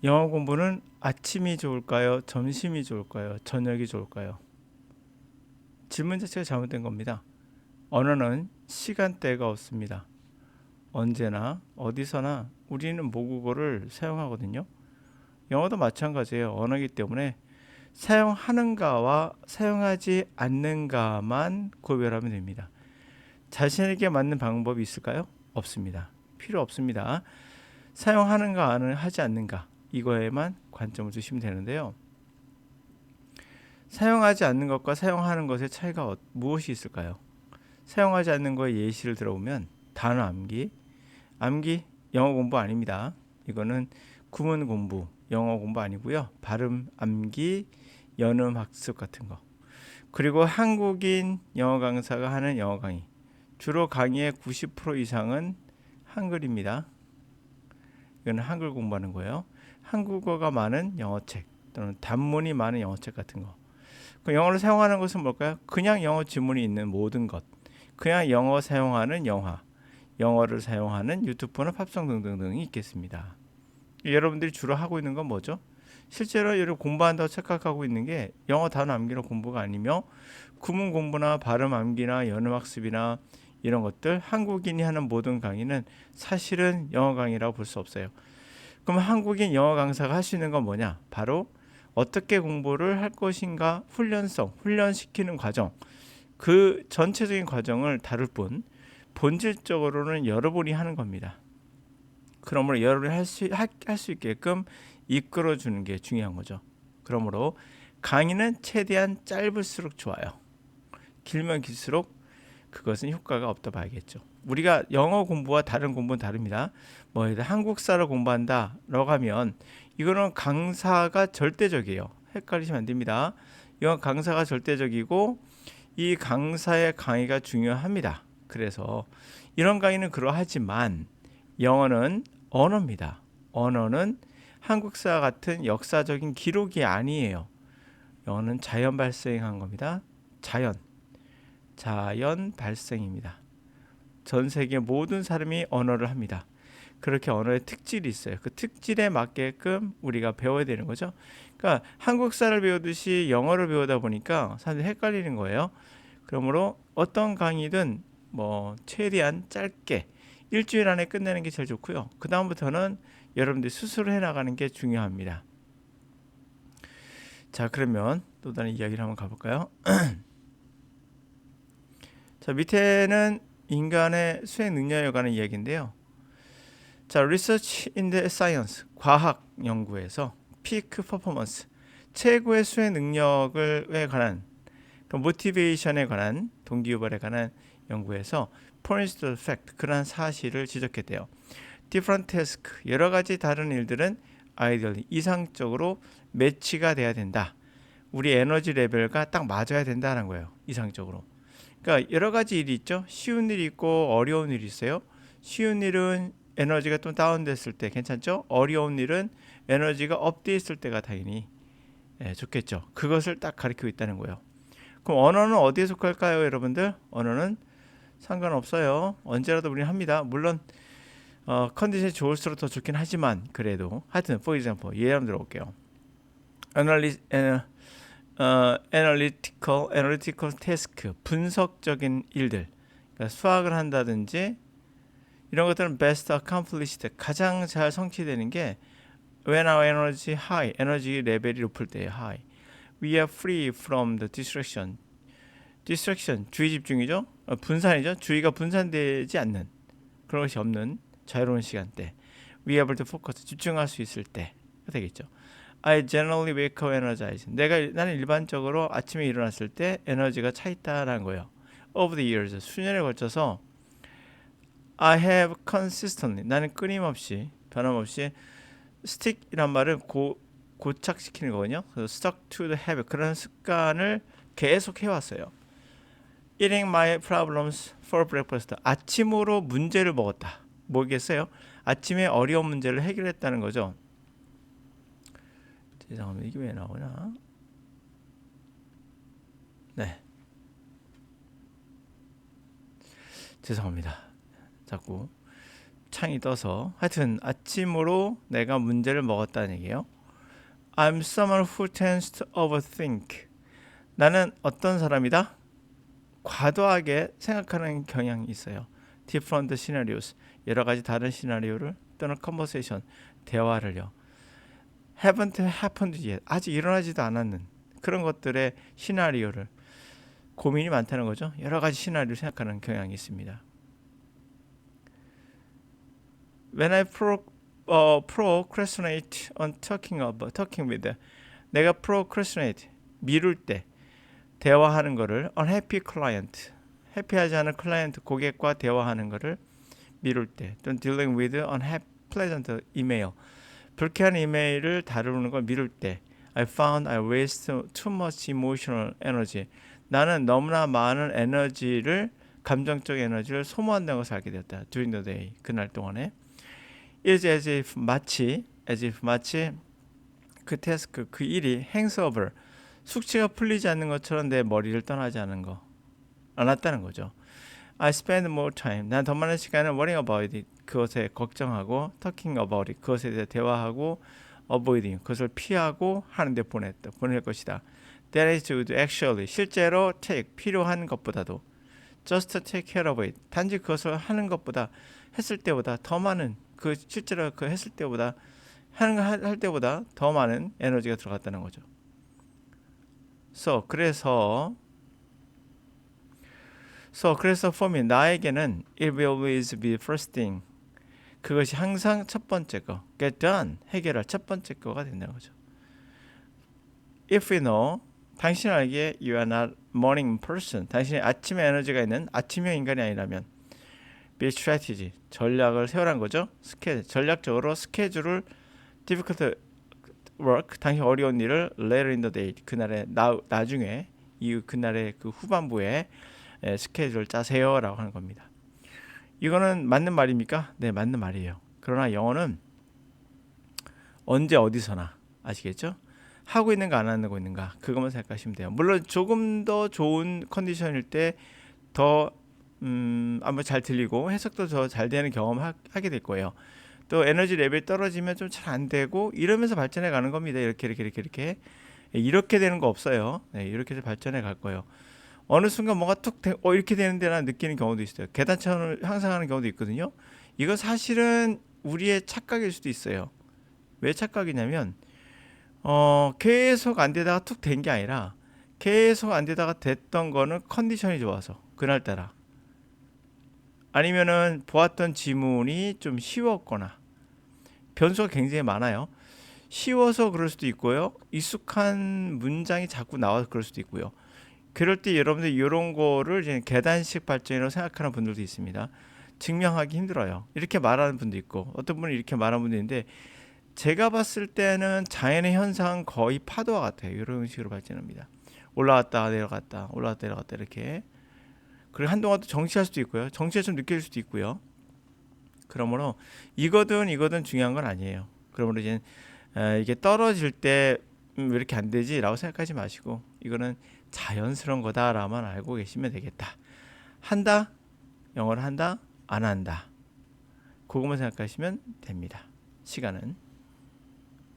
영어 공부는 아침이 좋을까요? 점심이 좋을까요? 저녁이 좋을까요? 질문 자체가 잘못된 겁니다. 언어는 시간대가 없습니다. 언제나 어디서나 우리는 모국어를 사용하거든요. 영어도 마찬가지예요. 언어이기 때문에 사용하는가와 사용하지 않는가만 구별하면 됩니다. 자신에게 맞는 방법이 있을까요? 없습니다. 필요 없습니다. 사용하는가 하지 않는가 이거에만 관점을 두시면 되는데요. 사용하지 않는 것과 사용하는 것의 차이가 무엇이 있을까요? 사용하지 않는 거의 예시를 들어보면 단어 암기, 암기 영어 공부 아닙니다. 이거는 구문 공부, 영어 공부 아니고요. 발음 암기, 연음 학습 같은 거. 그리고 한국인 영어 강사가 하는 영어 강의. 주로 강의의 90% 이상은 한글입니다. 이건 한글 공부하는 거예요. 한국어가 많은 영어책 또는 단문이 많은 영어책 같은 거. 그 영어를 사용하는 것은 뭘까요? 그냥 영어 지문이 있는 모든 것. 그냥 영어 사용하는 영화, 영어를 사용하는 유튜브나 팝송 등등등이 있겠습니다. 여러분들이 주로 하고 있는 건 뭐죠? 실제로 여러분 공부한다고 착각하고 있는 게 영어 단어 암기로 공부가 아니며 구문 공부나 발음 암기나 연음 학습이나 이런 것들 한국인이 하는 모든 강의는 사실은 영어 강의라고 볼 수 없어요. 그럼 한국인 영어 강사가 할 수 있는 건 뭐냐? 바로 어떻게 공부를 할 것인가 훈련시키는 과정, 그 전체적인 과정을 다룰 뿐 본질적으로는 여러분이 하는 겁니다. 그러므로 여러분이 할 수 있게끔 이끌어주는 게 중요한 거죠. 그러므로 강의는 최대한 짧을수록 좋아요. 길면 길수록 그것은 효과가 없다 봐야겠죠. 우리가 영어 공부와 다른 공부는 다릅니다. 뭐 한국사를 공부한다라고 하면 이거는 강사가 절대적이에요. 헷갈리시면 안 됩니다. 이건 강사가 절대적이고 이 강사의 강의가 중요합니다. 그래서 이런 강의는 그러하지만 영어는 언어입니다. 언어는 한국사 같은 역사적인 기록이 아니에요. 영어는 자연 발생한 겁니다. 자연 발생입니다. 전 세계 모든 사람이 언어를 합니다. 그렇게 언어의 특질이 있어요. 그 특질에 맞게끔 우리가 배워야 되는 거죠. 그러니까 한국사를 배우듯이 영어를 배우다 보니까 사람들이 헷갈리는 거예요. 그러므로 어떤 강의든 뭐 최대한 짧게 일주일 안에 끝내는 게 제일 좋고요. 그 다음부터는 여러분들이 스스로 해나가는 게 중요합니다. 자, 그러면 또 다른 이야기를 한번 가볼까요? 자, 밑에는 인간의 수행 능력에 관한 이야기인데요. 자, Research in the Science, 과학 연구에서 피크 퍼포먼스, 최고의 수행 능력에 관한, 모티베이션에 관한, 동기유발에 관한 연구에서 Points to fact, 그러한 사실을 지적했대요. Different task, 여러 가지 다른 일들은 ideally, 이상적으로 매치가 돼야 된다. 우리 에너지 레벨과 딱 맞아야 된다는 거예요. 이상적으로. 그러니까 여러 가지 일이 있죠. 쉬운 일이 있고 어려운 일이 있어요. 쉬운 일은 에너지가 좀 다운됐을 때 괜찮죠. 어려운 일은 에너지가 업돼 있을 때가 당연히 좋겠죠. 그것을 딱 가리키고 있다는 거예요. 그럼 언어는 어디에 속할까요, 여러분들? 언어는 상관없어요. 언제라도 우리는 합니다. 물론 컨디션이 좋을수록 더 좋긴 하지만 그래도 하여튼 for example 예를 한번 들어볼게요. analytical task, 분석적인 일들, 그러니까 수학을 한다든지 이런 것들은 best accomplished, 가장 잘 성취되는 게 when our energy high, 에너지 레벨이 높을 때에 high. We are free from the distraction, 주의 집중이죠. 분산이죠. 주의가 분산되지 않는 그런 것이 없는 자유로운 시간대. We are able to focus, 집중할 수 있을 때 되겠죠. I generally wake up energized. 나는 일반적으로 아침에 일어났을 때 에너지가 차 있다라는 거예요. Over the years, 수년에 걸쳐서 I have consistently, 나는 끊임없이 변함없이 stick이란 말은 고착시키는 거거든요. 그래서 stuck to the habit, 그런 습관을 계속 해왔어요. Eating my problems for breakfast, 아침으로 문제를 먹었다. 뭐겠어요? 아침에 어려운 문제를 해결했다는 거죠. 죄송합니다. 이게 왜 나오나? 네. 죄송합니다. 자꾸 창이 떠서 하여튼 아침으로 내가 문제를 먹었다는 얘기예요. I'm someone who tends to overthink. 나는 어떤 사람이다? 과도하게 생각하는 경향이 있어요. different scenarios. 여러 가지 다른 시나리오를 또는 conversation. 대화를요. haven't happened yet. 아직 일어나지도 않았는 그런 것들의 시나리오를 고민이 많다는 거죠. 여러 가지 시나리오를 생각하는 경향이 있습니다. When I procrastinate on talking with, 내가 procrastinate, 미룰 때, 대화하는 거를 unhappy client, 해피하지 않은 클라이언트, 고객과 대화하는 거를 미룰 때, 또는 dealing with unpleasant email, 불쾌한 이메일을 다루는 걸 미룰 때, I found I waste too much emotional energy. 나는 너무나 많은 에너지를, 감정적 에너지를 소모한다는 것을 알게 되었다. During the day, 그날 동안에. is as if 마치 그 태스크, 그 일이 hangs over, 숙취가 풀리지 않는 것처럼 내 머리를 떠나지 않았다는 거죠. I spend more time. 난 더 많은 시간을 worrying about it. 그것에 걱정하고, talking about it. 그것에 대해 대화하고, avoiding. 그것을 피하고 하는데 보낼 것이다. That is to actually. 실제로 take. 필요한 것보다도. Just take care of it. 단지 그것을 하는 것보다, 했을 때보다 더 많은, 실제로 그 했을 때보다, 할 때보다 더 많은 에너지가 들어갔다는 거죠. 그래서 for me, 나에게는 it will always be first thing. 그것이 항상 첫 번째 거, get done, 해결할 첫 번째 거가 된다는 거죠. If we know, 당신 알기에 you are not morning person, 당신의 아침에 에너지가 있는 아침형 인간이 아니라면 build strategy, 전략을 세우라는 거죠. 전략적으로 스케줄을 difficult work, 당신 어려운 일을 later in the day, 그날의 나중에 그날의 그 후반부에 스케줄을 짜세요라고 하는 겁니다. 이거는 맞는 말입니까? 네, 맞는 말이에요. 그러나 영어는 언제 어디서나 아시겠죠? 하고 있는가 안 하고 있는가 그것만 생각하시면 돼요. 물론 조금 더 좋은 컨디션일 때 더 아마 잘 들리고 해석도 더 잘 되는 경험하게 될 거예요. 또 에너지 레벨이 떨어지면 좀 잘 안 되고 이러면서 발전해 가는 겁니다. 이렇게 되는 거 없어요. 네, 이렇게 해서 발전해 갈 거예요. 어느 순간 뭔가 이렇게 되는데나 느끼는 경우도 있어요. 계단처럼 향상하는 경우도 있거든요. 이건 사실은 우리의 착각일 수도 있어요. 왜 착각이냐면 계속 안 되다가 툭 된 게 아니라 계속 안 되다가 됐던 거는 컨디션이 좋아서 그날따라 아니면은 보았던 지문이 좀 쉬웠거나 변수가 굉장히 많아요. 쉬워서 그럴 수도 있고요. 익숙한 문장이 자꾸 나와서 그럴 수도 있고요. 그럴 때 여러분들 이런 거를 이제 계단식 발전이라고 생각하는 분들도 있습니다. 증명하기 힘들어요. 이렇게 말하는 분도 있고 어떤 분은 이렇게 말하는 분도 있는데 제가 봤을 때는 자연의 현상은 거의 파도와 같아요. 이런 식으로 발전합니다. 올라갔다 내려갔다 올라갔다 내려갔다 이렇게. 그리고 한동안 또 정치할 수도 있고요. 정치처럼 느껴질 수도 있고요. 그러므로 이거든 중요한 건 아니에요. 그러므로 이제 이게 떨어질 때 왜 이렇게 안 되지? 라고 생각하지 마시고 이거는 자연스러운 거다라만 알고 계시면 되겠다. 한다? 영어를 한다? 안 한다? 그것만 생각하시면 됩니다. 시간은